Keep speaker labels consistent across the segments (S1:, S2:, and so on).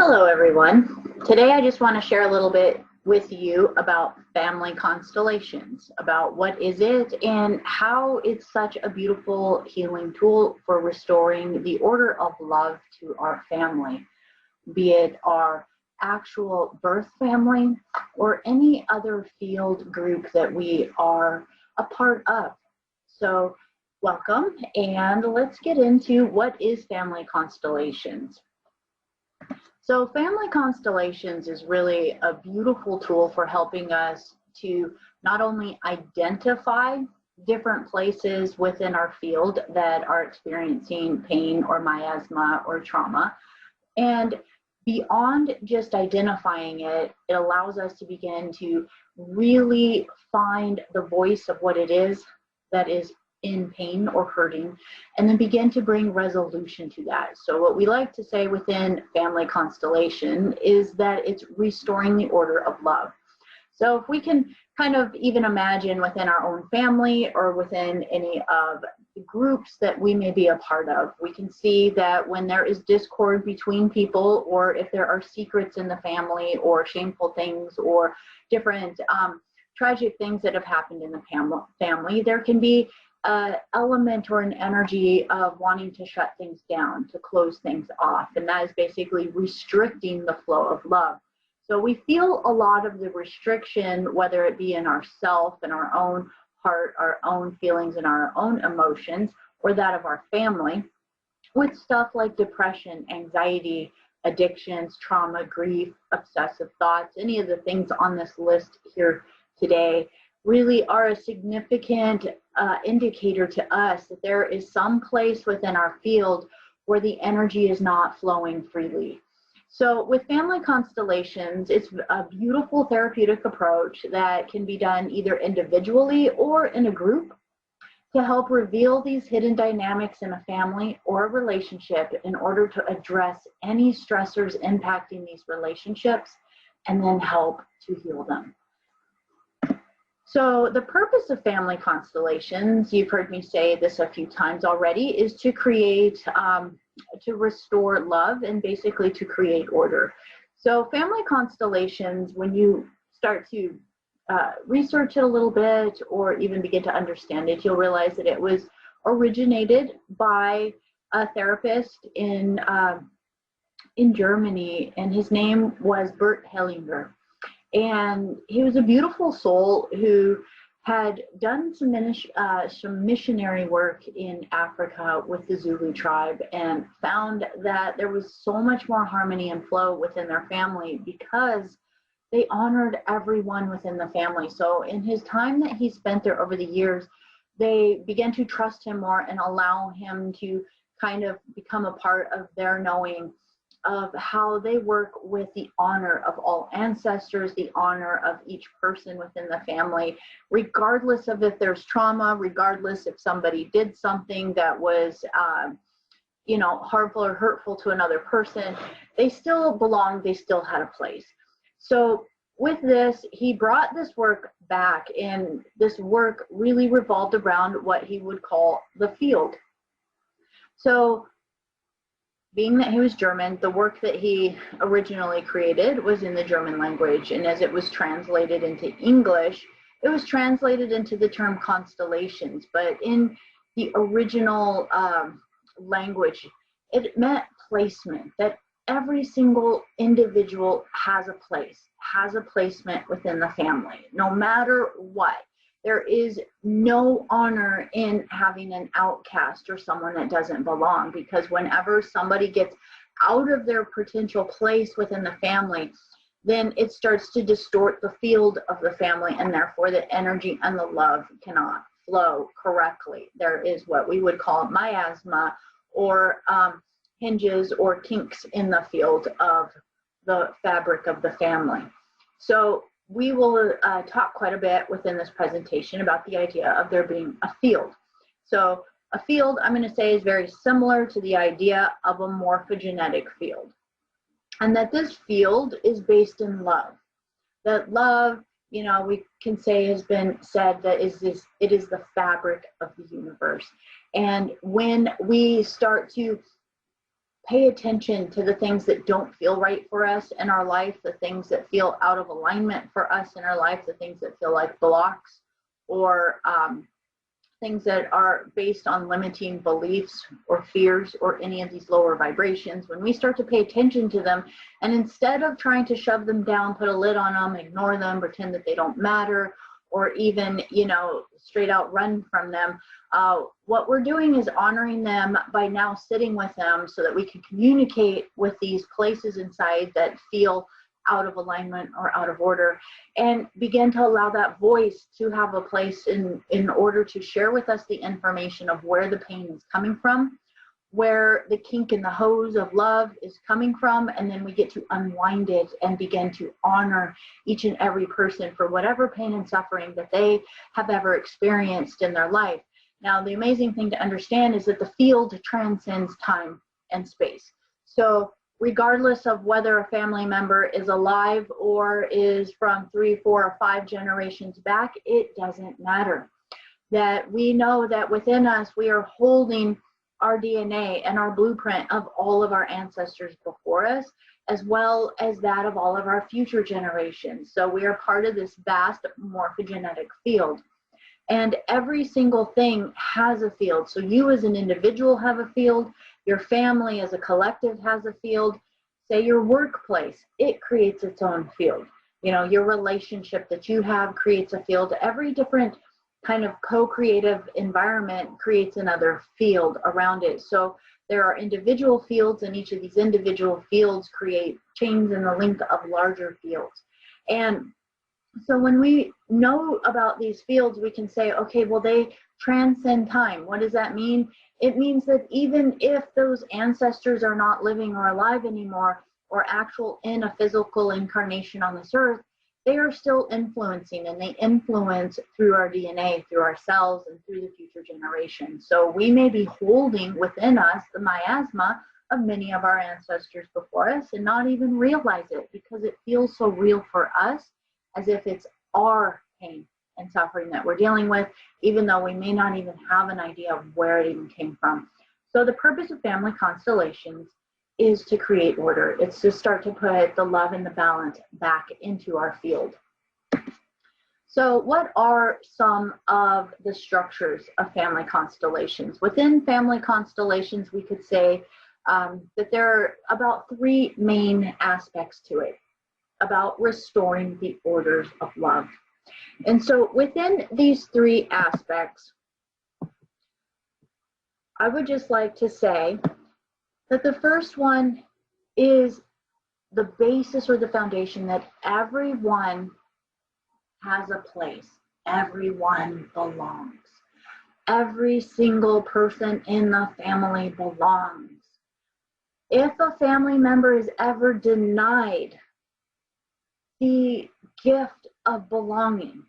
S1: Hello, everyone. Today, I just want to share a little bit with you about family constellations, about what is it and how it's such a beautiful healing tool for restoring the order of love to our family, be it our actual birth family or any other field group that we are a part of. So, welcome, and let's get into what is family constellations. So family constellations is really a beautiful tool for helping us to not only identify different places within our field that are experiencing pain or miasma or trauma, and beyond just identifying it, it allows us to begin to really find the voice of what it is that is in pain or hurting, and then begin to bring resolution to that. So what we like to say within family constellation is that it's restoring the order of love. So if we can kind of even imagine within our own family or within any of the groups that we may be a part of, we can see that when there is discord between people, or if there are secrets in the family or shameful things or different tragic things that have happened in the family, there can be an element or an energy of wanting to shut things down, to close things off. And that is basically restricting the flow of love. So we feel a lot of the restriction, whether it be in ourself and our own heart, our own feelings and our own emotions, or that of our family, with stuff like depression, anxiety, addictions, trauma, grief, obsessive thoughts. Any of the things on this list here today really are a significant indicator to us that there is some place within our field where the energy is not flowing freely. So with family constellations, it's a beautiful therapeutic approach that can be done either individually or in a group to help reveal these hidden dynamics in a family or a relationship in order to address any stressors impacting these relationships and then help to heal them. So the purpose of family constellations, you've heard me say this a few times already, is to create, to restore love and basically to create order. So family constellations, when you start to research it a little bit or even begin to understand it, you'll realize that it was originated by a therapist in Germany, and his name was Bert Hellinger. And he was a beautiful soul who had done some missionary work in Africa with the Zulu tribe, and found that there was so much more harmony and flow within their family because they honored everyone within the family. So in his time that he spent there over the years, they began to trust him more and allow him to kind of become a part of their knowing of how they work with the honor of all ancestors, the honor of each person within the family, regardless of if there's trauma, regardless if somebody did something that was, harmful or hurtful to another person, they still belonged, they still had a place. So with this, he brought this work back, and this work really revolved around what he would call the field. So being that he was German, the work that he originally created was in the German language, and as it was translated into English, it was translated into the term constellations, but in the original language, it meant placement, that every single individual has a place, has a placement within the family, no matter what. There is no honor in having an outcast or someone that doesn't belong, because whenever somebody gets out of their potential place within the family, then it starts to distort the field of the family, and therefore the energy and the love cannot flow correctly. There is what we would call miasma, or hinges or kinks in the field of the fabric of the family. So we will talk quite a bit within this presentation about the idea of there being a field. So a field, I'm going to say, is very similar to the idea of a morphogenetic field. And that this field is based in love. That love, we can say, has been said that it is the fabric of the universe. And when we start to pay attention to the things that don't feel right for us in our life, the things that feel out of alignment for us in our life, the things that feel like blocks, or things that are based on limiting beliefs or fears or any of these lower vibrations. When we start to pay attention to them, and instead of trying to shove them down, put a lid on them, ignore them, pretend that they don't matter, or even, you know, straight out run from them, what we're doing is honoring them by now sitting with them so that we can communicate with these places inside that feel out of alignment or out of order, and begin to allow that voice to have a place in order to share with us the information of where the pain is coming from, where the kink in the hose of love is coming from, and then we get to unwind it and begin to honor each and every person for whatever pain and suffering that they have ever experienced in their life. Now, the amazing thing to understand is that the field transcends time and space. So regardless of whether a family member is alive or is from 3, 4, or 5 generations back, it doesn't matter. That we know that within us, we are holding our DNA and our blueprint of all of our ancestors before us, as well as that of all of our future generations. So we are part of this vast morphogenetic field. And every single thing has a field. So you as an individual have a field, your family as a collective has a field. Say your workplace, it creates its own field. You know, your relationship that you have creates a field. Every different kind of co-creative environment creates another field around it. So there are individual fields, and each of these individual fields create chains in the link of larger fields. And so when we know about these fields, we can say, okay, well, they transcend time. What does that mean? It means that even if those ancestors are not living or alive anymore, or actual in a physical incarnation on this earth, they are still influencing, and they influence through our DNA, through our cells, and through the future generations. So we may be holding within us the miasma of many of our ancestors before us and not even realize it, because it feels so real for us, as if it's our pain and suffering that we're dealing with, even though we may not even have an idea of where it even came from. So the purpose of family constellations is to create order. It's to start to put the love and the balance back into our field. So what are some of the structures of family constellations? Within family constellations, we could say that there are about 3 main aspects to it, about restoring the orders of love. And so within these 3 aspects, I would just like to say that the first one is the basis or the foundation that everyone has a place. Everyone belongs. Every single person in the family belongs. If a family member is ever denied the gift of belonging,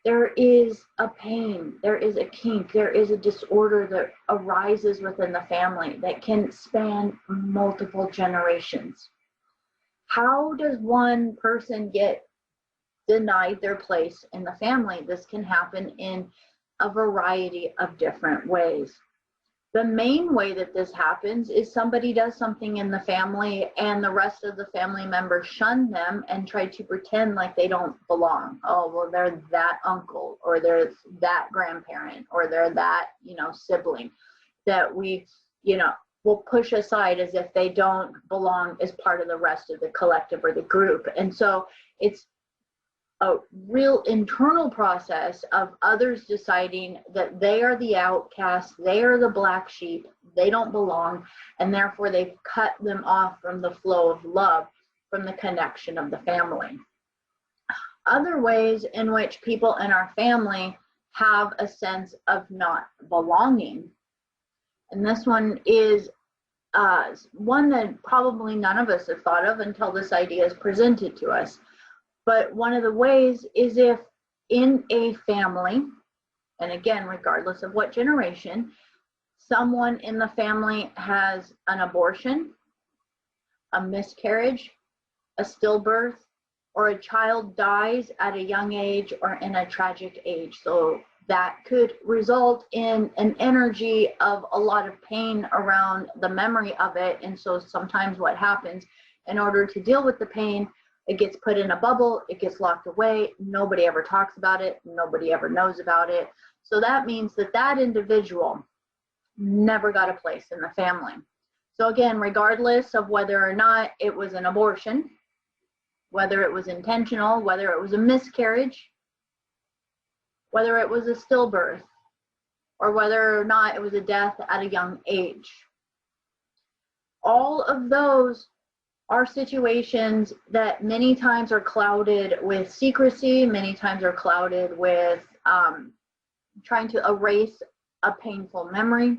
S1: there is a pain, there is a kink, there is a disorder that arises within the family that can span multiple generations. How does one person get denied their place in the family? This can happen in a variety of different ways. The main way that this happens is somebody does something in the family and the rest of the family members shun them and try to pretend like they don't belong. Oh, well, they're that uncle, or they're that grandparent, or they're that, sibling that we, will push aside as if they don't belong as part of the rest of the collective or the group. And so it's a real internal process of others deciding that they are the outcast, they are the black sheep, they don't belong, and therefore they've cut them off from the flow of love, from the connection of the family. Other ways in which people in our family have a sense of not belonging, and this one is one that probably none of us have thought of until this idea is presented to us. But one of the ways is if in a family, and again, regardless of what generation, someone in the family has an abortion, a miscarriage, a stillbirth, or a child dies at a young age or in a tragic age. So that could result in an energy of a lot of pain around the memory of it. And so sometimes what happens, in order to deal with the pain, it gets put in a bubble, it gets locked away, nobody ever talks about it, nobody ever knows about it. So that means that that individual never got a place in the family. So again, regardless of whether or not it was an abortion, whether it was intentional, whether it was a miscarriage, whether it was a stillbirth, or whether or not it was a death at a young age, all of those are situations that many times are clouded with secrecy, many times are clouded with trying to erase a painful memory.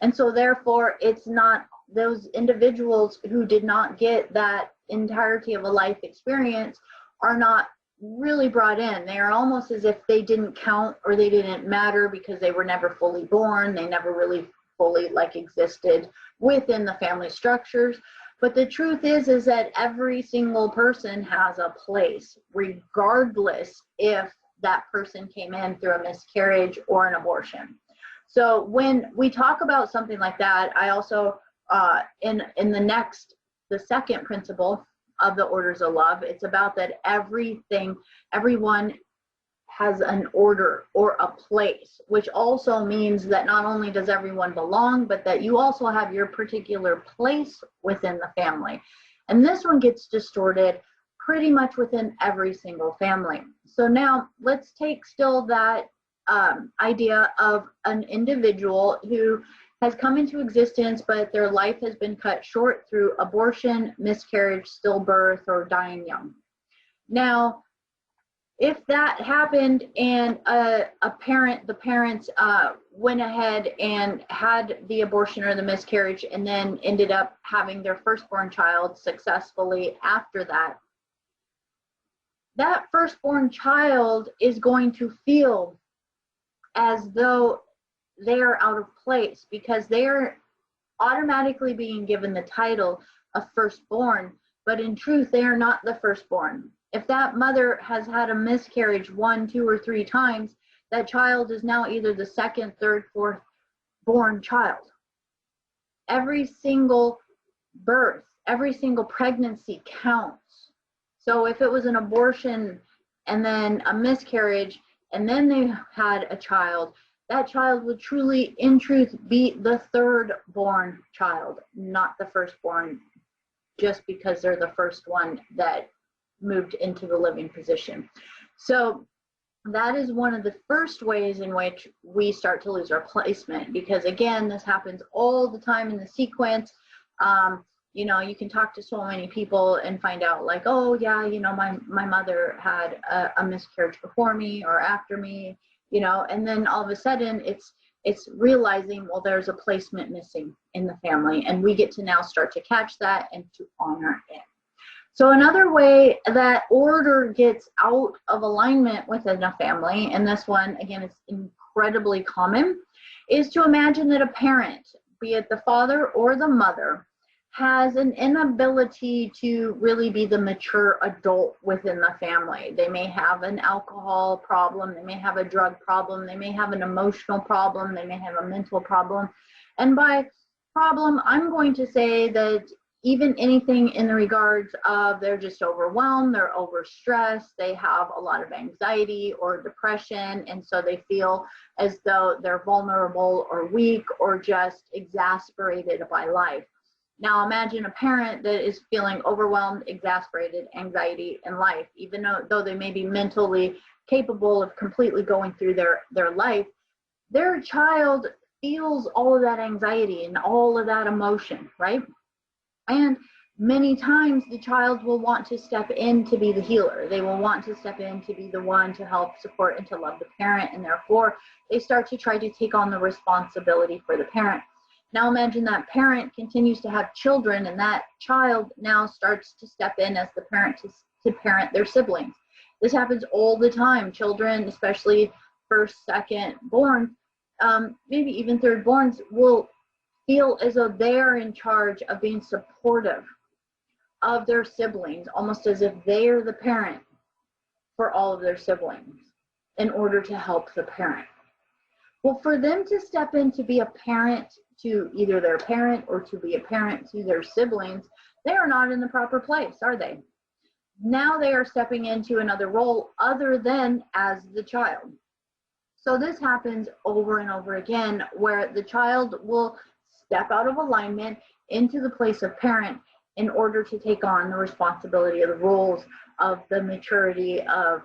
S1: And so therefore, it's not those individuals who did not get that entirety of a life experience are not really brought in. They are almost as if they didn't count or they didn't matter because they were never fully born. They never really fully existed within the family structures. But the truth is that every single person has a place, regardless if that person came in through a miscarriage or an abortion. So when we talk about something like that, I also, in the second principle of the orders of love, it's about that everyone has an order or a place, which also means that not only does everyone belong, but that you also have your particular place within the family. And this one gets distorted pretty much within every single family. So now let's take still that idea of an individual who has come into existence, but their life has been cut short through abortion, miscarriage, stillbirth, or dying young. Now, if that happened and the parents went ahead and had the abortion or the miscarriage and then ended up having their firstborn child successfully after that, that firstborn child is going to feel as though they are out of place because they are automatically being given the title of firstborn, but in truth, they are not the firstborn. If that mother has had a miscarriage 1, 2, or 3 times, that child is now either the second, third, fourth born child. Every single birth, every single pregnancy counts. So if it was an abortion and then a miscarriage and then they had a child, that child would truly, in truth, be the third born child, not the firstborn, just because they're the first one that moved into the living position. So that is one of the first ways in which we start to lose our placement, because again, this happens all the time in the sequence. You know, you can talk to so many people and find out like, oh yeah, you know, my mother had a miscarriage before me or after me, you know, and then all of a sudden it's realizing, well, there's a placement missing in the family, and we get to now start to catch that and to honor it. So another way that order gets out of alignment within a family, and this one, again, is incredibly common, is to imagine that a parent, be it the father or the mother, has an inability to really be the mature adult within the family. They may have an alcohol problem, they may have a drug problem, they may have an emotional problem, they may have a mental problem. And by problem, I'm going to say that even anything in the regards of they're just overwhelmed, they're overstressed, they have a lot of anxiety or depression, and so they feel as though they're vulnerable or weak or just exasperated by life. Now imagine a parent that is feeling overwhelmed, exasperated, anxiety in life, even though they may be mentally capable of completely going through their life, their child feels all of that anxiety and all of that emotion, right? And many times the child will want to step in to be the healer. They will want to step in to be the one to help support and to love the parent, and therefore they start to try to take on the responsibility for the parent. Now imagine that parent continues to have children, and that child now starts to step in as the parent to parent their siblings. This happens all the time. Children, especially first, second born, maybe even third borns, will feel as though they're in charge of being supportive of their siblings, almost as if they are the parent for all of their siblings in order to help the parent. Well, for them to step in to be a parent to either their parent or to be a parent to their siblings, they are not in the proper place, are they? Now they are stepping into another role other than as the child. So this happens over and over again, where the child will step out of alignment into the place of parent in order to take on the responsibility of the roles of the maturity of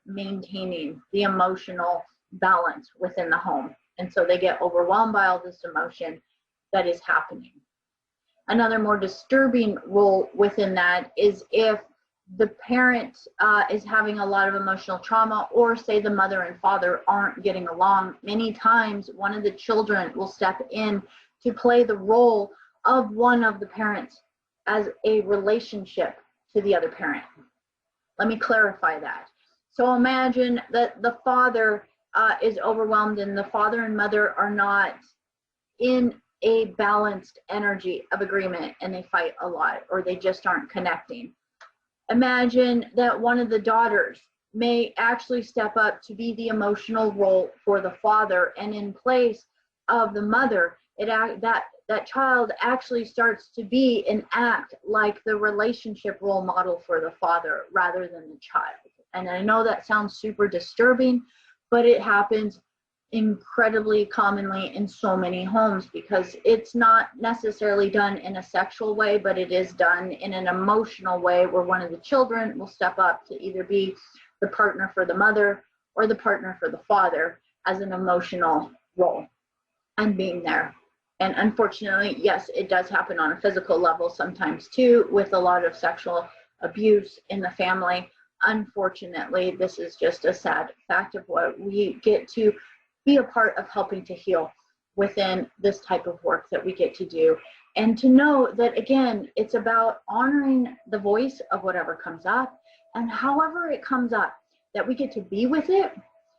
S1: maintaining the emotional balance within the home. And so they get overwhelmed by all this emotion that is happening. Another more disturbing role within that is if the parent is having a lot of emotional trauma, or say the mother and father aren't getting along. Many times one of the children will step in to play the role of one of the parents as a relationship to the other parent. Let me clarify that. So imagine that the father is overwhelmed and the father and mother are not in a balanced energy of agreement, and they fight a lot, or they just aren't connecting. Imagine that one of the daughters may actually step up to be the emotional role for the father, and in place of the mother, that child actually starts to be and act like the relationship role model for the father rather than the child. And I know that sounds super disturbing, but it happens incredibly commonly in so many homes, because it's not necessarily done in a sexual way, but it is done in an emotional way, where one of the children will step up to either be the partner for the mother or the partner for the father as an emotional role and being there. And unfortunately, yes, it does happen on a physical level sometimes too, with a lot of sexual abuse in the family. Unfortunately, this is just a sad fact of what we get to be a part of helping to heal within this type of work that we get to do. And to know that, again, it's about honoring the voice of whatever comes up, and however it comes up, that we get to be with it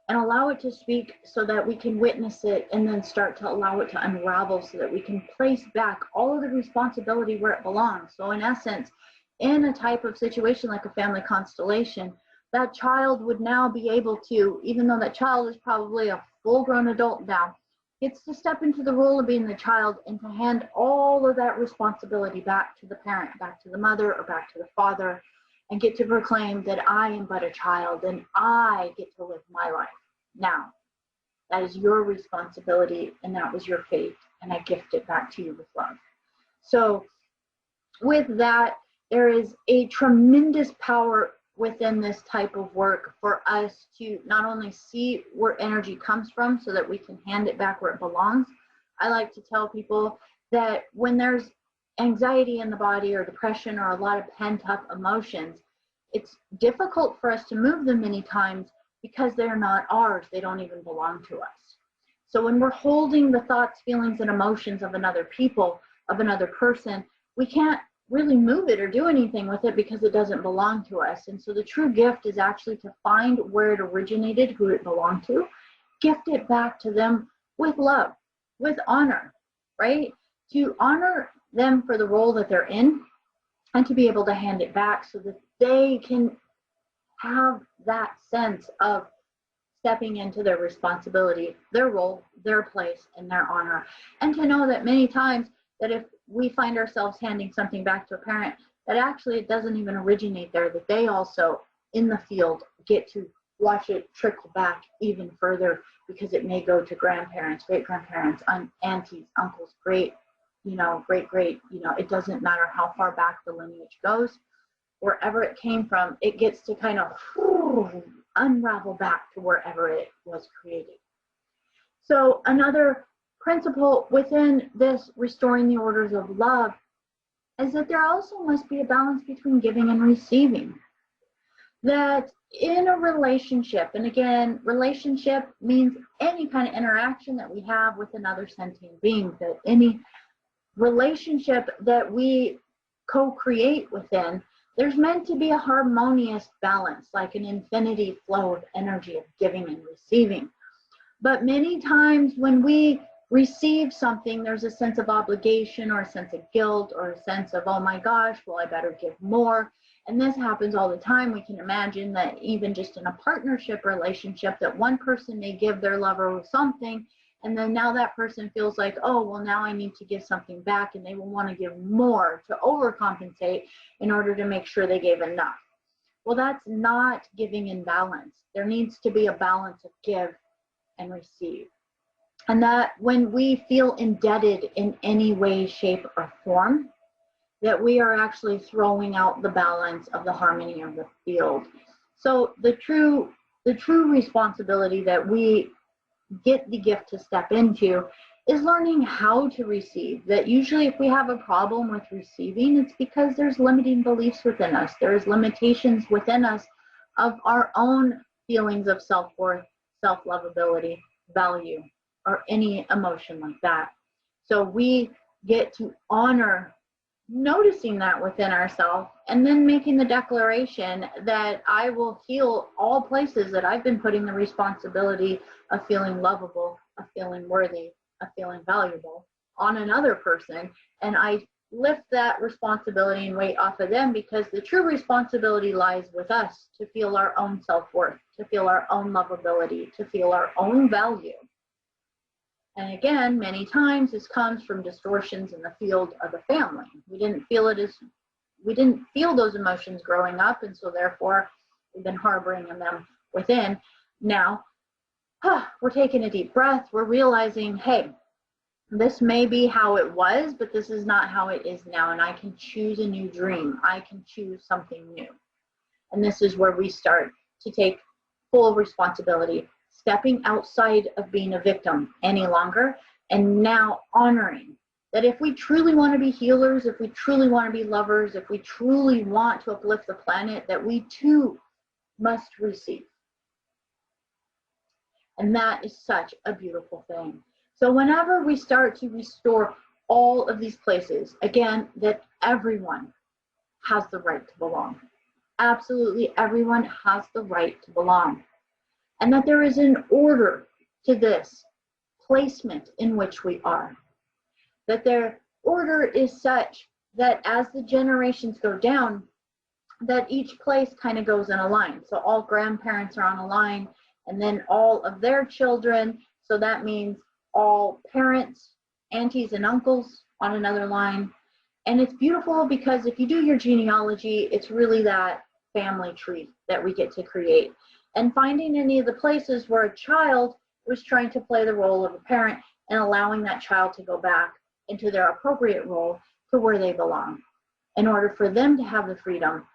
S1: and allow it to speak, so that we can witness it and then start to allow it to unravel, so that we can place back all of the responsibility where it belongs. So in essence, in a type of situation like a family constellation, that child would now be able to, even though that child is probably a full-grown adult now, gets to step into the role of being the child and to hand all of that responsibility back to the parent, back to the mother, or back to the father, and get to proclaim that I am but a child and I get to live my life. Now, that is your responsibility, and that was your fate, and I gift it back to you with love. So with that, there is a tremendous power within this type of work for us to not only see where energy comes from so that we can hand it back where it belongs. I like to tell people that when there's anxiety in the body or depression or a lot of pent up emotions, it's difficult for us to move them many times because they're not ours. They don't even belong to us. So when we're holding the thoughts, feelings, and emotions of another people, of another person, we can't really move it or do anything with it because it doesn't belong to us. And so the true gift is actually to find where it originated, who it belonged to, gift it back to them with love, with honor, right? To honor them for the role that they're in, and to be able to hand it back so that they can have that sense of stepping into their responsibility, their role, their place, and their honor. And to know that many times that if we find ourselves handing something back to a parent, that actually it doesn't even originate there, that they also in the field get to watch it trickle back even further, because it may go to grandparents, great grandparents, aunties, uncles, great, it doesn't matter how far back the lineage goes, wherever it came from, it gets to kind of unravel back to wherever it was created. So another principle within this restoring the orders of love is that there also must be a balance between giving and receiving. That in a relationship, and again, relationship means any kind of interaction that we have with another sentient being, that any relationship that we co-create within, there's meant to be a harmonious balance, like an infinity flow of energy of giving and receiving. But many times when we receive something, there's a sense of obligation or a sense of guilt or a sense of, oh my gosh, well, I better give more. And this happens all the time. We can imagine that even just in a partnership relationship, that one person may give their lover something, and then now that person feels like, oh, well, now I need to give something back, and they will want to give more to overcompensate in order to make sure they gave enough. Well, that's not giving in balance. There needs to be a balance of give and receive. And that when we feel indebted in any way, shape, or form, that we are actually throwing out the balance of the harmony of the field. So the true responsibility that we get the gift to step into is learning how to receive. That usually if we have a problem with receiving, it's because there's limiting beliefs within us. There's limitations within us of our own feelings of self-worth, self-lovability, value, or any emotion like that. So we get to honor noticing that within ourselves, and then making the declaration that I will heal all places that I've been putting the responsibility of feeling lovable, of feeling worthy, of feeling valuable on another person. And I lift that responsibility and weight off of them, because the true responsibility lies with us to feel our own self-worth, to feel our own lovability, to feel our own value. And again, many times this comes from distortions in the field of the family. We didn't feel those emotions growing up, and so therefore we've been harboring them within. Now, we're taking a deep breath. We're realizing, hey, this may be how it was, but this is not how it is now, and I can choose a new dream. I can choose something new. And this is where we start to take full responsibility, stepping outside of being a victim any longer, and now honoring that if we truly want to be healers, if we truly want to be lovers, if we truly want to uplift the planet, that we too must receive. And that is such a beautiful thing. So whenever we start to restore all of these places, again, that everyone has the right to belong. Absolutely everyone has the right to belong. And that there is an order to this placement in which we are. That their order is such that as the generations go down, that each place kind of goes in a line. So all grandparents are on a line, and then all of their children. So that means all parents, aunties, and uncles on another line. And it's beautiful because if you do your genealogy, it's really that family tree that we get to create. And finding any of the places where a child was trying to play the role of a parent and allowing that child to go back into their appropriate role to where they belong, in order for them to have the freedom,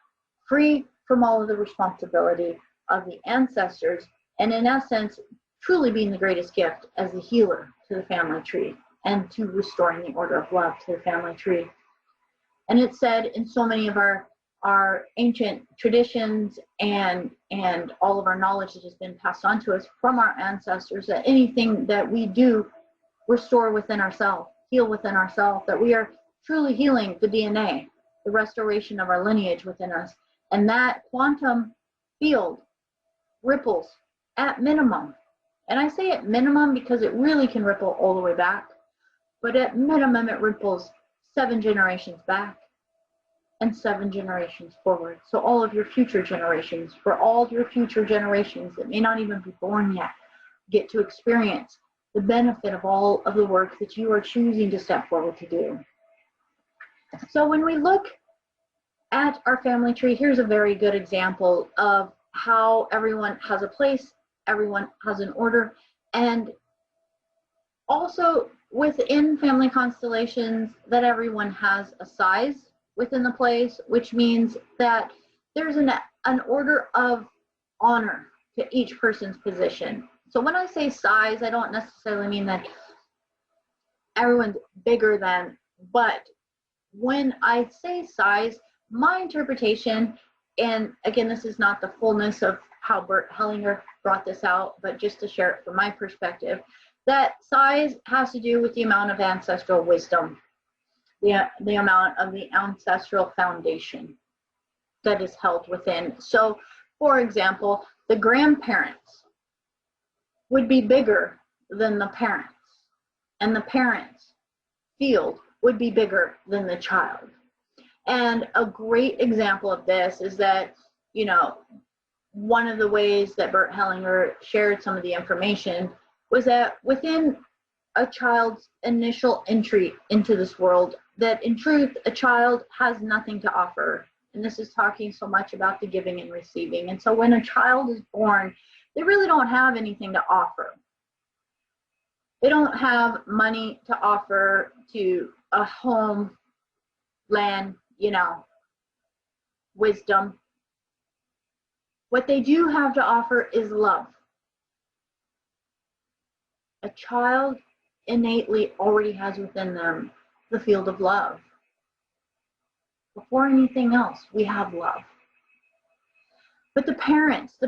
S1: free from all of the responsibility of the ancestors, and in essence, truly being the greatest gift as the healer to the family tree and to restoring the order of love to the family tree. And it's said in so many of our ancient traditions and all of our knowledge that has been passed on to us from our ancestors, that anything that we do restore within ourselves, heal within ourselves, that we are truly healing the DNA, the restoration of our lineage within us. And that quantum field ripples at minimum. And I say at minimum because it really can ripple all the way back, but at minimum it ripples 7 generations back and 7 generations forward. So all of your future generations, for all of your future generations that may not even be born yet, get to experience the benefit of all of the work that you are choosing to step forward to do. So when we look at our family tree, here's a very good example of how everyone has a place, everyone has an order, and also within family constellations that everyone has a size within the place, which means that there's an order of honor to each person's position. So when I say size, I don't necessarily mean that everyone's bigger than, but when I say size, my interpretation, and again, this is not the fullness of how Bert Hellinger brought this out, but just to share it from my perspective, that size has to do with the amount of ancestral wisdom, the amount of the ancestral foundation that is held within. So, for example, the grandparents would be bigger than the parents. and the parent's field would be bigger than the child. And a great example of this is that, you know, one of the ways that Bert Hellinger shared some of the information was that within a child's initial entry into this world, that in truth, a child has nothing to offer. And this is talking so much about the giving and receiving. And so when a child is born, they really don't have anything to offer. They don't have money to offer to a home, land, you know, wisdom. What they do have to offer is love. A child innately already has within them the field of love. Before anything else, we have love. But the parents,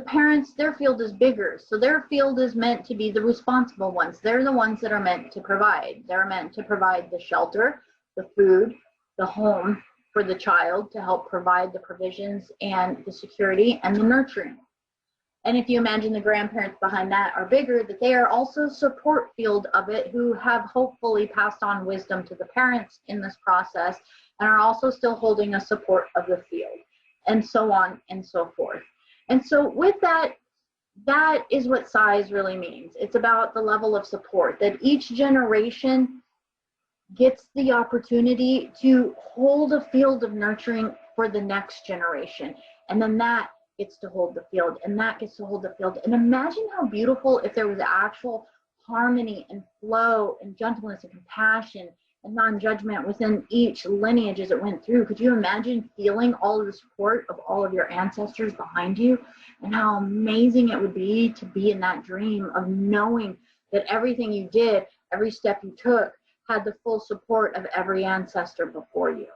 S1: their field is bigger. So their field is meant to be the responsible ones. They're the ones that are meant to provide. They're meant to provide the shelter, the food, the home for the child, to help provide the provisions and the security and the nurturing. And if you imagine the grandparents behind that are bigger, that they are also support field of it, who have hopefully passed on wisdom to the parents in this process and are also still holding a support of the field, and so on and so forth. And so with that, that is what size really means. It's about the level of support that each generation gets the opportunity to hold a field of nurturing for the next generation. And then that gets to hold the field, and that gets to hold the field. And imagine how beautiful if there was actual harmony and flow and gentleness and compassion and non-judgment within each lineage as it went through. Could you imagine feeling all of the support of all of your ancestors behind you, and how amazing it would be to be in that dream of knowing that everything you did, every step you took, had the full support of every ancestor before you.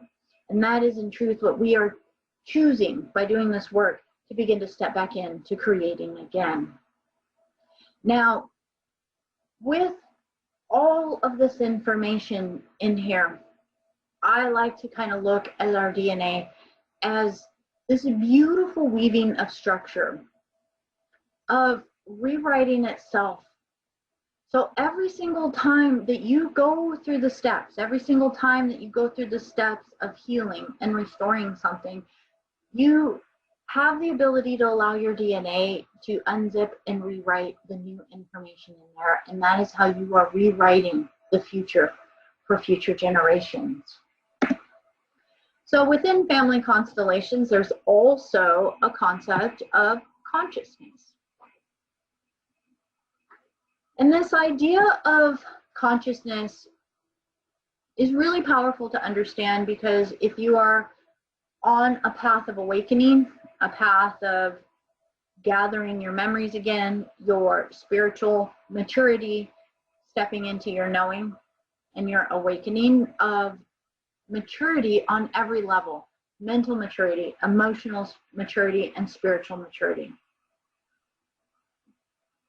S1: And that is in truth what we are choosing by doing this work, to begin to step back into creating again. Now, with all of this information in here, I like to kind of look at our DNA as this beautiful weaving of structure, of rewriting itself. So every single time that you go through the steps, every single time that you go through the steps of healing and restoring something, you have the ability to allow your DNA to unzip and rewrite the new information in there. And that is how you are rewriting the future for future generations. So within family constellations, there's also a concept of consciousness. And this idea of consciousness is really powerful to understand, because if you are on a path of awakening, a path of gathering your memories again, your spiritual maturity, stepping into your knowing and your awakening of maturity on every level, mental maturity, emotional maturity, and spiritual maturity.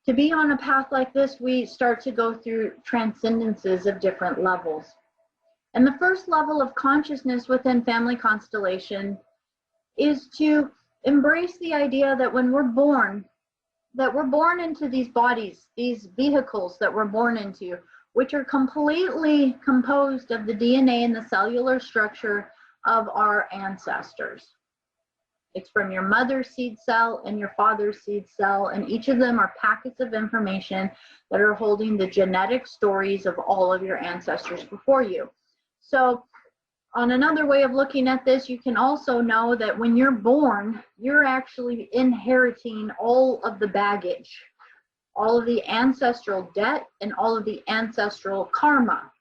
S1: To be on a path like this, we start to go through transcendences of different levels. And the first level of consciousness within family constellation is to embrace the idea that when we're born into these bodies, these vehicles that we're born into, which are completely composed of the DNA and the cellular structure of our ancestors. It's from your mother's seed cell and your father's seed cell, and each of them are packets of information that are holding the genetic stories of all of your ancestors before you. So on another way of looking at this, you can also know that when you're born, you're actually inheriting all of the baggage, all of the ancestral debt, and all of the ancestral karma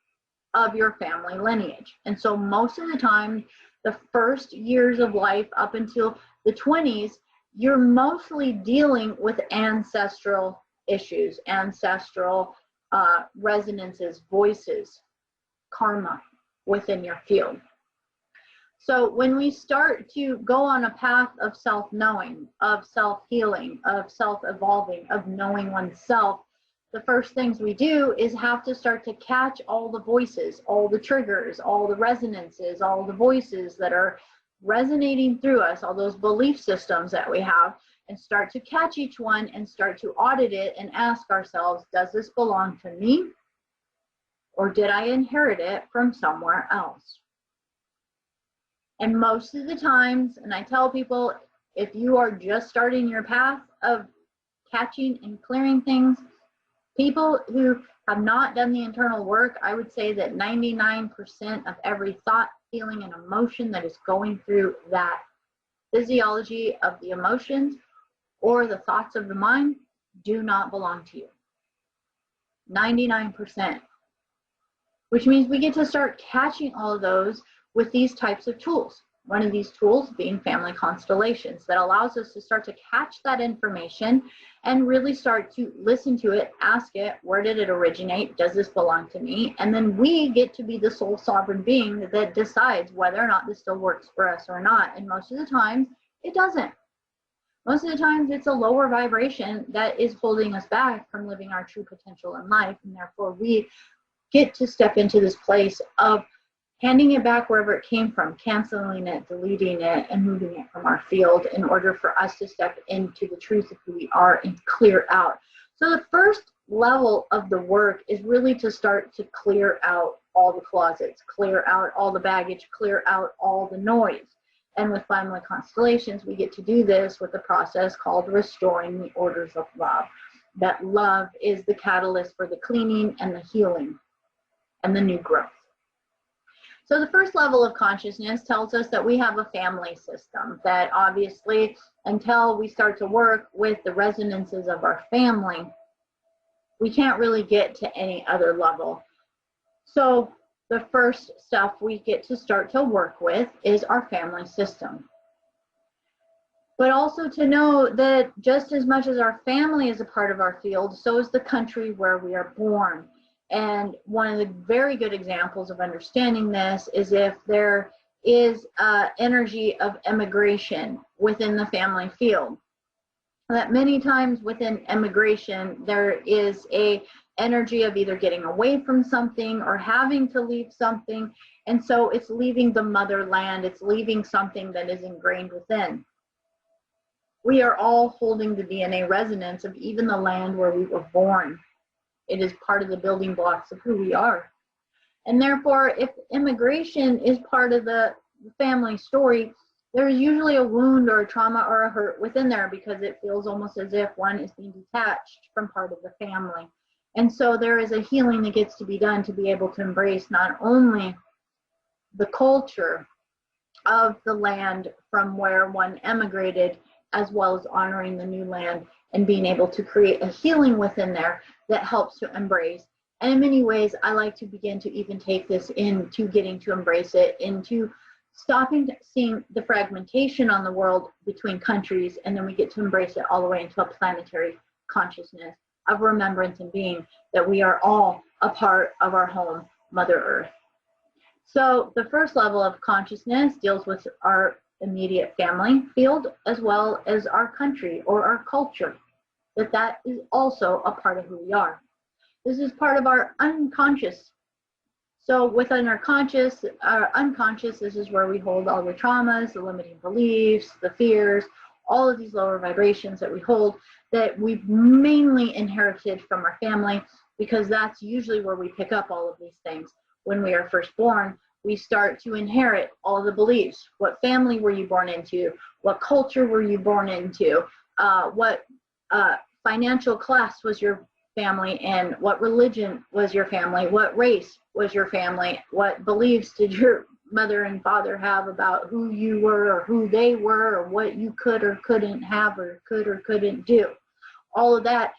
S1: of your family lineage. And so most of the time, the first years of life up until the 20s, you're mostly dealing with ancestral issues, ancestral resonances, voices, karma within your field. So when we start to go on a path of self-knowing, of self-healing, of self-evolving, of knowing oneself, the first things we do is have to start to catch all the voices, all the triggers, all the resonances, all the voices that are resonating through us, all those belief systems that we have, and start to catch each one and start to audit it and ask ourselves, does this belong to me? or did I inherit it from somewhere else? And most of the times, and I tell people, if you are just starting your path of catching and clearing things, people who have not done the internal work, I would say that 99% of every thought, feeling, and emotion that is going through that physiology of the emotions or the thoughts of the mind do not belong to you. 99%. Which means we get to start catching all of those with these types of tools. One of these tools being Family Constellations, that allows us to start to catch that information and really start to listen to it, ask it, where did it originate? Does this belong to me? And then we get to be the sole sovereign being that decides whether or not this still works for us or not. And most of the times, it doesn't. Most of the times, it's a lower vibration that is holding us back from living our true potential in life. And therefore, we get to step into this place of handing it back wherever it came from, canceling it, deleting it, and moving it from our field in order for us to step into the truth of who we are and clear out. So the first level of the work is really to start to clear out all the closets, clear out all the baggage, clear out all the noise. And with Family Constellations, we get to do this with a process called restoring the orders of love. That love is the catalyst for the cleaning and the healing and the new growth. So the first level of consciousness tells us that we have a family system, that obviously until we start to work with the resonances of our family, we can't really get to any other level. So the first stuff we get to start to work with is our family system. But also to know that just as much as our family is a part of our field, so is the country where we are born. And one of the very good examples of understanding this is if there is energy of immigration within the family field. That many times within immigration, there is a energy of either getting away from something or having to leave something. And so it's leaving the motherland, it's leaving something that is ingrained within. We are all holding the DNA resonance of even the land where we were born. It is part of the building blocks of who we are. And therefore, if immigration is part of the family story, there is usually a wound or a trauma or a hurt within there because it feels almost as if one is being detached from part of the family. And so there is a healing that gets to be done to be able to embrace not only the culture of the land from where one emigrated, as well as honoring the new land and being able to create a healing within there that helps to embrace. And in many ways, I like to begin to even take this into getting to embrace it, into stopping seeing the fragmentation on the world between countries, and then we get to embrace it all the way into a planetary consciousness of remembrance and being that we are all a part of our home, Mother Earth. So the first level of consciousness deals with our immediate family field as well as our country or our culture, that is also a part of who we are. This is part of our unconscious. So within our unconscious, this is where we hold all the traumas, the limiting beliefs, the fears, all of these lower vibrations that we hold that we've mainly inherited from our family, because that's usually where we pick up all of these things. When we are first born, we start to inherit all the beliefs. What family were you born into? What culture were you born into? What financial class was your family in? What religion was your family? What race was your family? What beliefs did your mother and father have about who you were or who they were or what you could or couldn't have or could or couldn't do? All of that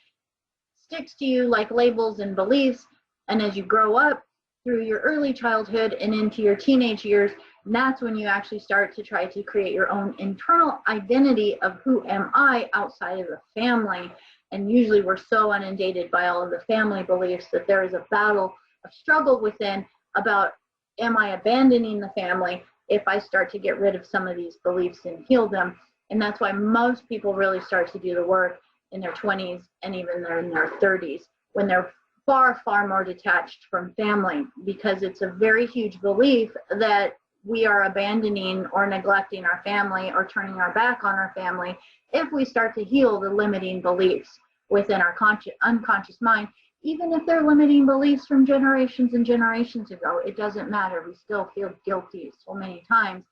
S1: sticks to you like labels and beliefs. And as you grow up through your early childhood and into your teenage years, that's when you actually start to try to create your own internal identity of who am I outside of the family. And usually we're so inundated by all of the family beliefs that there is a battle, a struggle within about, am I abandoning the family if I start to get rid of some of these beliefs and heal them? And that's why most people really start to do the work in their 20s and even in their 30s, when they're far, far more detached from family, because it's a very huge belief that we are abandoning or neglecting our family or turning our back on our family if we start to heal the limiting beliefs within our unconscious mind Even if they're limiting beliefs from generations and generations ago, it doesn't matter. We still feel guilty so many times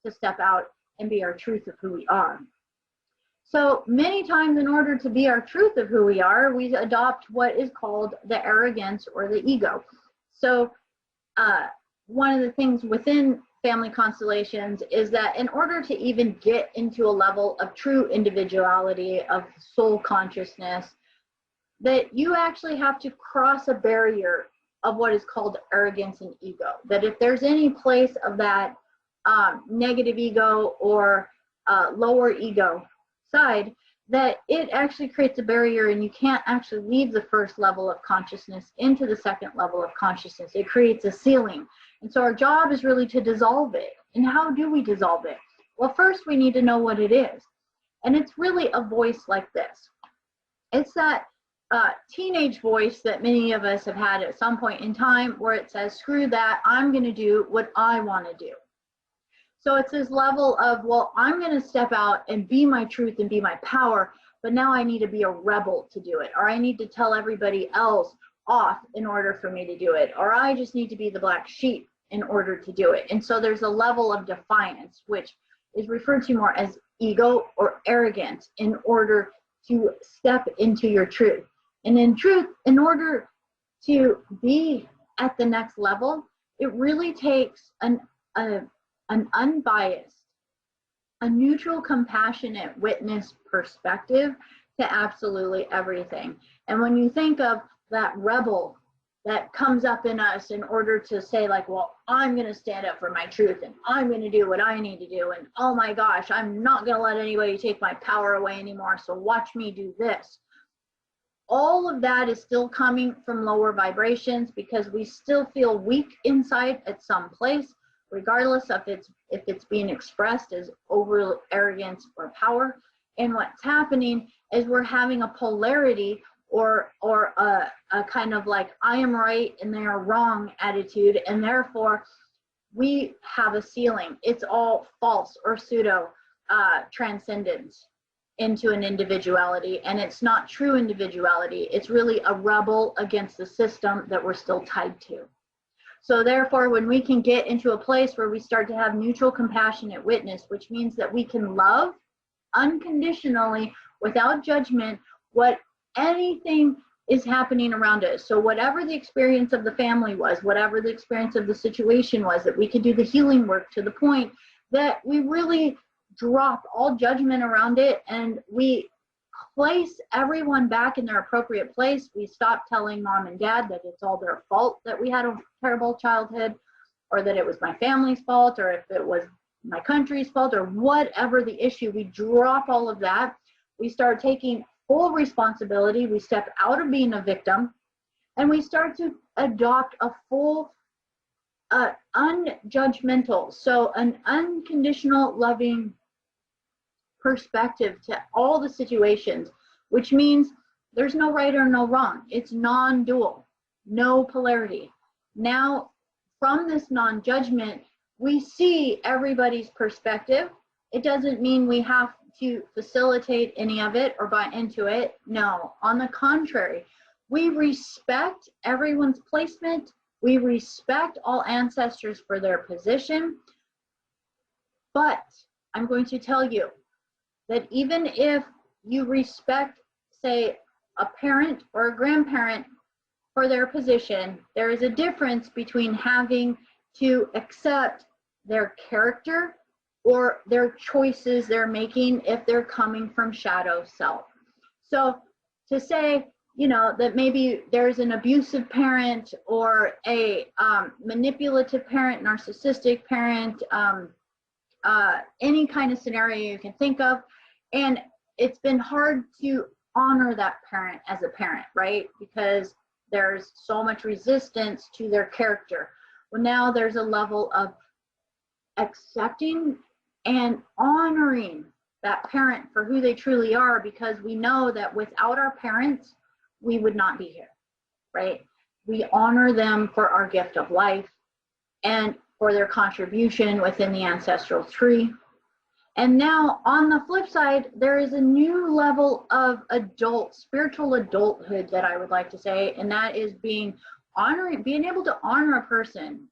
S1: to step out and be our truth of who we are. So many times, in order to be our truth of who we are, we adopt what is called the arrogance or the ego. So one of the things within family constellations is that in order to even get into a level of true individuality, of soul consciousness, that you actually have to cross a barrier of what is called arrogance and ego. That if there's any place of that negative ego or lower ego side, that it actually creates a barrier and you can't actually leave the first level of consciousness into the second level of consciousness. It creates a ceiling. And so our job is really to dissolve it. And how do we dissolve it? Well, first we need to know what it is. And it's really a voice like this. It's that teenage voice that many of us have had at some point in time where it says, screw that, I'm going to do what I want to do. So it's this level of, well, I'm going to step out and be my truth and be my power, but now I need to be a rebel to do it, or I need to tell everybody else off in order for me to do it, or I just need to be the black sheep in order to do it. And so there's a level of defiance, which is referred to more as ego or arrogance, in order to step into your truth. And in truth, in order to be at the next level, it really takes an unbiased, a neutral, compassionate witness perspective to absolutely everything. And when you think of that rebel that comes up in us in order to say, like, well, I'm going to stand up for my truth and I'm going to do what I need to do. And oh my gosh, I'm not going to let anybody take my power away anymore. So watch me do this. All of that is still coming from lower vibrations, because we still feel weak inside at some place, regardless of if it's being expressed as over arrogance or power. And what's happening is we're having a polarity or a kind of like, I am right and they are wrong attitude, and therefore we have a ceiling. It's all false or pseudo transcendence into an individuality, and it's not true individuality. It's really a rebel against the system that we're still tied to. So therefore, when we can get into a place where we start to have neutral, compassionate witness, which means that we can love unconditionally without judgment what anything is happening around us. So whatever the experience of the family was, whatever the experience of the situation was, that we could do the healing work to the point that we really drop all judgment around it, and we place everyone back in their appropriate place. We stop telling mom and dad that it's all their fault that we had a terrible childhood, or that it was my family's fault, or if it was my country's fault, or whatever the issue. We drop all of that. We start taking full responsibility. We step out of being a victim, and we start to adopt a full unjudgmental, so an unconditional loving perspective to all the situations, which means there's no right or no wrong. It's non-dual, no polarity. Now, from this non-judgment, we see everybody's perspective. It doesn't mean we have to facilitate any of it or buy into it. No, on the contrary, we respect everyone's placement. We respect all ancestors for their position. But I'm going to tell you that even if you respect, say, a parent or a grandparent for their position, there is a difference between having to accept their character or their choices they're making if they're coming from shadow self. So to say, you know, that maybe there's an abusive parent or a manipulative parent, narcissistic parent, any kind of scenario you can think of, and it's been hard to honor that parent as a parent, right? Because there's so much resistance to their character. Well, now there's a level of accepting and honoring that parent for who they truly are, because we know that without our parents, we would not be here, right? We honor them for our gift of life and for their contribution within the ancestral tree. And now on the flip side, there is a new level of spiritual adulthood that I would like to say, and that is being able to honor a person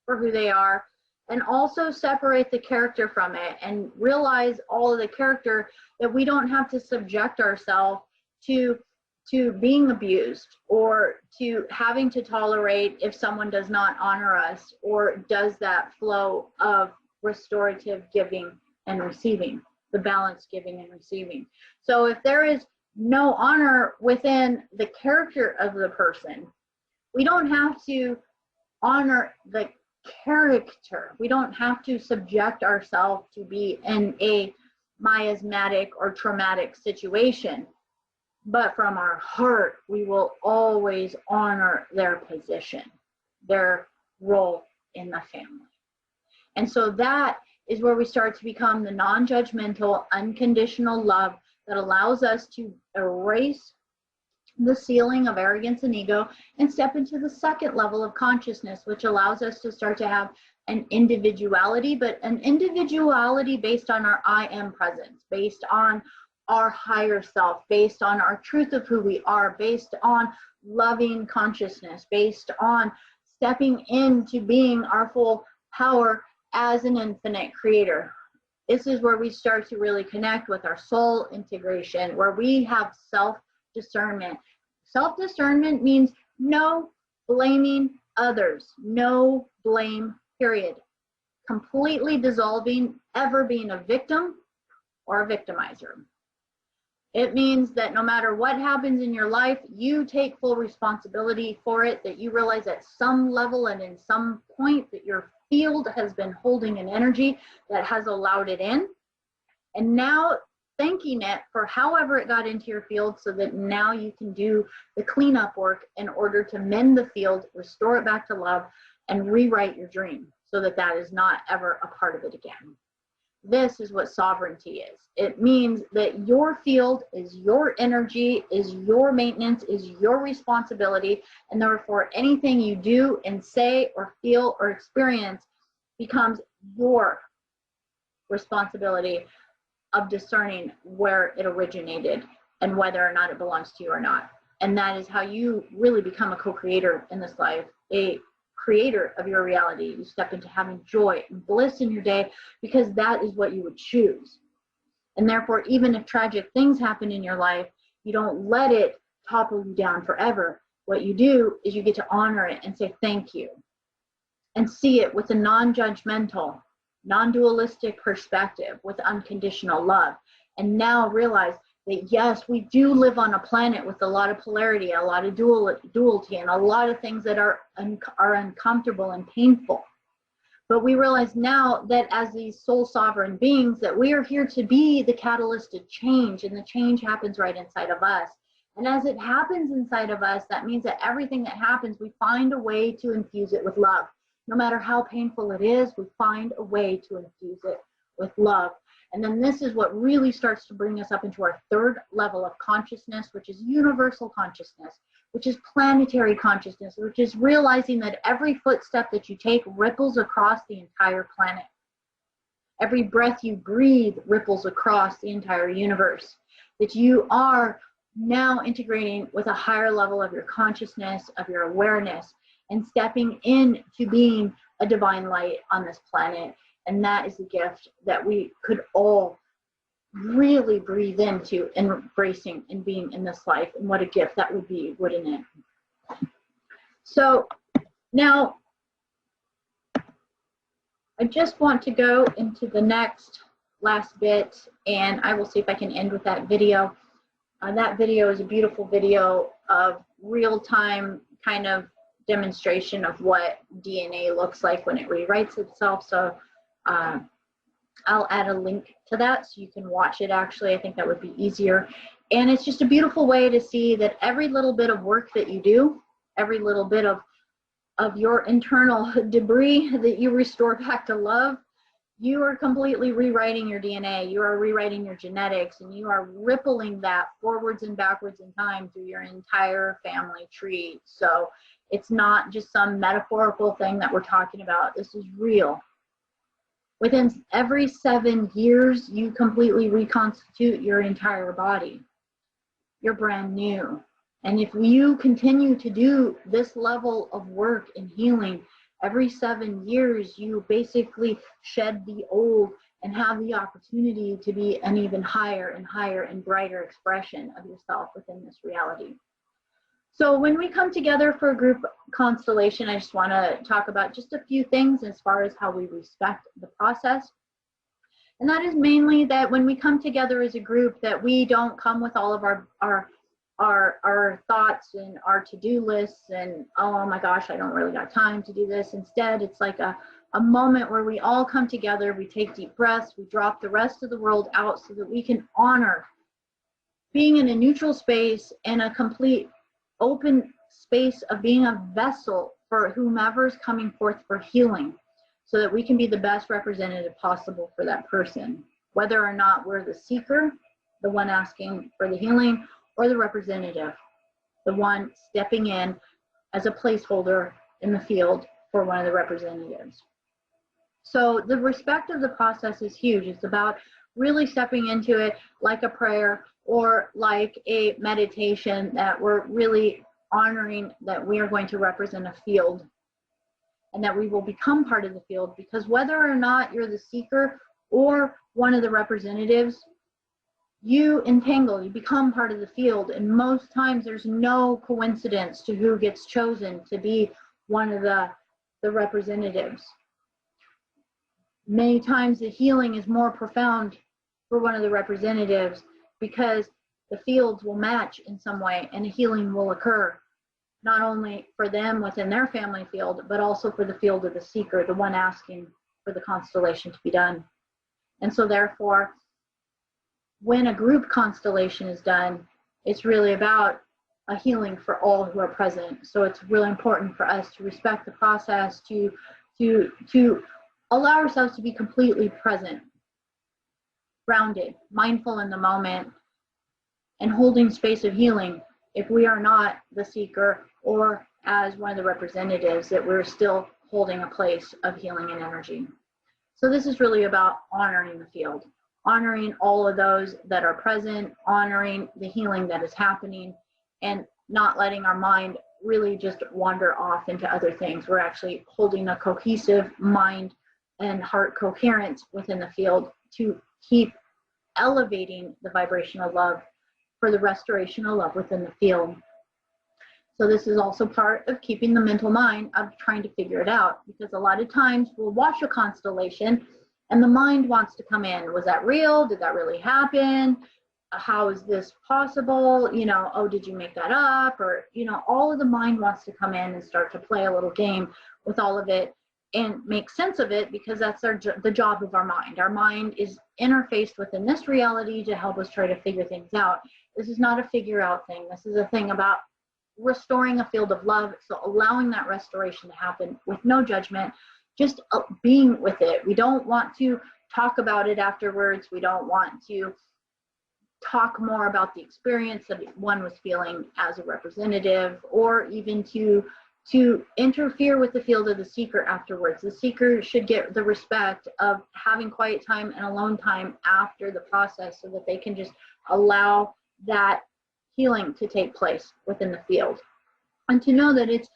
S1: for who they are, and also separate the character from it and realize all of the character, that we don't have to subject ourselves to being abused or to having to tolerate if someone does not honor us or does that flow of restorative giving and receiving, the balance giving and receiving. So if there is no honor within the character of the person, we don't have to honor the character. We don't have to subject ourselves to be in a miasmatic or traumatic situation. But from our heart, we will always honor their position, their role in the family. And so that is where we start to become the non-judgmental, unconditional love that allows us to erase the ceiling of arrogance and ego and step into the second level of consciousness, which allows us to start to have an individuality, but an individuality based on our I am presence, based on our higher self, based on our truth of who we are, based on loving consciousness, based on stepping into being our full power as an infinite creator. This is where we start to really connect with our soul integration, where we have self-discernment. Self-discernment means no blaming others, no blame, period. Completely dissolving ever being a victim or a victimizer. It means that no matter what happens in your life, you take full responsibility for it, that you realize at some level and in some point that your field has been holding an energy that has allowed it in. And now thanking it for however it got into your field, so that now you can do the cleanup work in order to mend the field, restore it back to love, and rewrite your dream so that that is not ever a part of it again. This is what sovereignty is. It means that your field is your energy, is your maintenance, is your responsibility, and therefore anything you do and say or feel or experience becomes your responsibility of discerning where it originated and whether or not it belongs to you or not. And that is how you really become a co-creator in this life, a creator of your reality. You step into having joy and bliss in your day because that is what you would choose. And therefore, even if tragic things happen in your life, you don't let it topple you down forever. What you do is you get to honor it and say thank you and see it with a non-judgmental, non-dualistic perspective, with unconditional love. And now realize that yes, we do live on a planet with a lot of polarity, a lot of duality, and a lot of things that are uncomfortable and painful. But we realize now that as these soul sovereign beings, that we are here to be the catalyst of change, and the change happens right inside of us. And as it happens inside of us, that means that everything that happens, we find a way to infuse it with love. No matter how painful it is, we find a way to infuse it with love. And then this is what really starts to bring us up into our third level of consciousness, which is universal consciousness, which is planetary consciousness, which is realizing that every footstep that you take ripples across the entire planet. Every breath you breathe ripples across the entire universe. That you are now integrating with a higher level of your consciousness, of your awareness, and stepping into being a divine light on this planet. And that is a gift that we could all really breathe into, embracing and being in this life. And what a gift that would be, wouldn't it? So now I just want to go into the last bit, and I will see if I can end with that video. That video is a beautiful video of real-time kind of demonstration of what DNA looks like when it rewrites itself. So I'll add a link to that so you can watch it. Actually, I think that would be easier. And it's just a beautiful way to see that every little bit of work that you do, every little bit of your internal debris that you restore back to love, you are completely rewriting your DNA, you are rewriting your genetics, and you are rippling that forwards and backwards in time through your entire family tree. So it's not just some metaphorical thing that we're talking about. This is real. Within every 7 years, you completely reconstitute your entire body. You're brand new. And if you continue to do this level of work and healing, every 7 years, you basically shed the old and have the opportunity to be an even higher and higher and brighter expression of yourself within this reality. So when we come together for a group constellation, I just want to talk about just a few things as far as how we respect the process. And that is mainly that when we come together as a group, that we don't come with all of our thoughts and our to-do lists and, oh my gosh, I don't really got time to do this. Instead, it's like a moment where we all come together, we take deep breaths, we drop the rest of the world out so that we can honor being in a neutral space and a complete open space of being a vessel for whomever's coming forth for healing, so that we can be the best representative possible for that person, whether or not we're the seeker, the one asking for the healing, or the representative, the one stepping in as a placeholder in the field for one of the representatives. So the respect of the process is huge. It's about really stepping into it like a prayer or like a meditation, that we're really honoring that we are going to represent a field and that we will become part of the field, because whether or not you're the seeker or one of the representatives, you entangle, you become part of the field. And most times there's no coincidence to who gets chosen to be one of the representatives. Many times the healing is more profound for one of the representatives, because the fields will match in some way and a healing will occur, not only for them within their family field, but also for the field of the seeker, the one asking for the constellation to be done. And so therefore, when a group constellation is done, it's really about a healing for all who are present. So it's really important for us to respect the process, to allow ourselves to be completely present, grounded, mindful in the moment, and holding space of healing. If we are not the seeker or as one of the representatives, that we're still holding a place of healing and energy. So this is really about honoring the field, honoring all of those that are present, honoring the healing that is happening, and not letting our mind really just wander off into other things. We're actually holding a cohesive mind and heart coherence within the field to keep elevating the vibration of love for the restoration of love within the field. So this is also part of keeping the mental mind of trying to figure it out, because a lot of times we'll watch a constellation and the mind wants to come in. Was that real? Did that really happen? How is this possible? You know, oh, did you make that up? Or, you know, all of the mind wants to come in and start to play a little game with all of it and make sense of it, because that's the job of our mind. Our mind is interfaced within this reality to help us try to figure things out. This is not a figure out thing. This is a thing about restoring a field of love. So allowing that restoration to happen with no judgment, just being with it. We don't want to talk about it afterwards. We don't want to talk more about the experience that one was feeling as a representative, or even to interfere with the field of the seeker afterwards. The seeker should get the respect of having quiet time and alone time after the process, so that they can just allow that healing to take place within the field. And to know that it's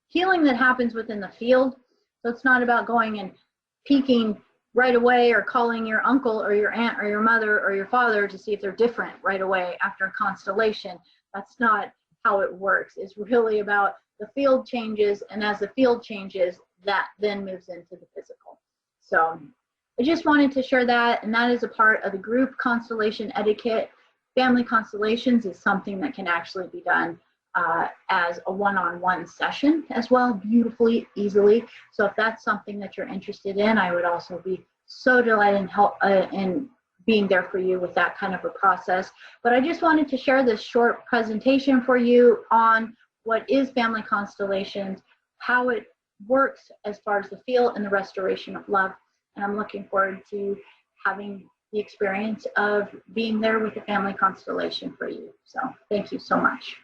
S1: healing that happens within the field. So it's not about going and peeking right away or calling your uncle or your aunt or your mother or your father to see if they're different right away after a constellation. That's not how it works. It's really about the field changes, and as the field changes, that then moves into the physical. So I just wanted to share that, and that is a part of the group constellation etiquette. Family constellations is something that can actually be done as a one-on-one session as well, beautifully, easily. So if that's something that you're interested in, I would also be so delighted in help in being there for you with that kind of a process. But I just wanted to share this short presentation for you on what is family constellations, how it works as far as the field and the restoration of love. And I'm looking forward to having the experience of being there with the family constellation for you. So thank you so much.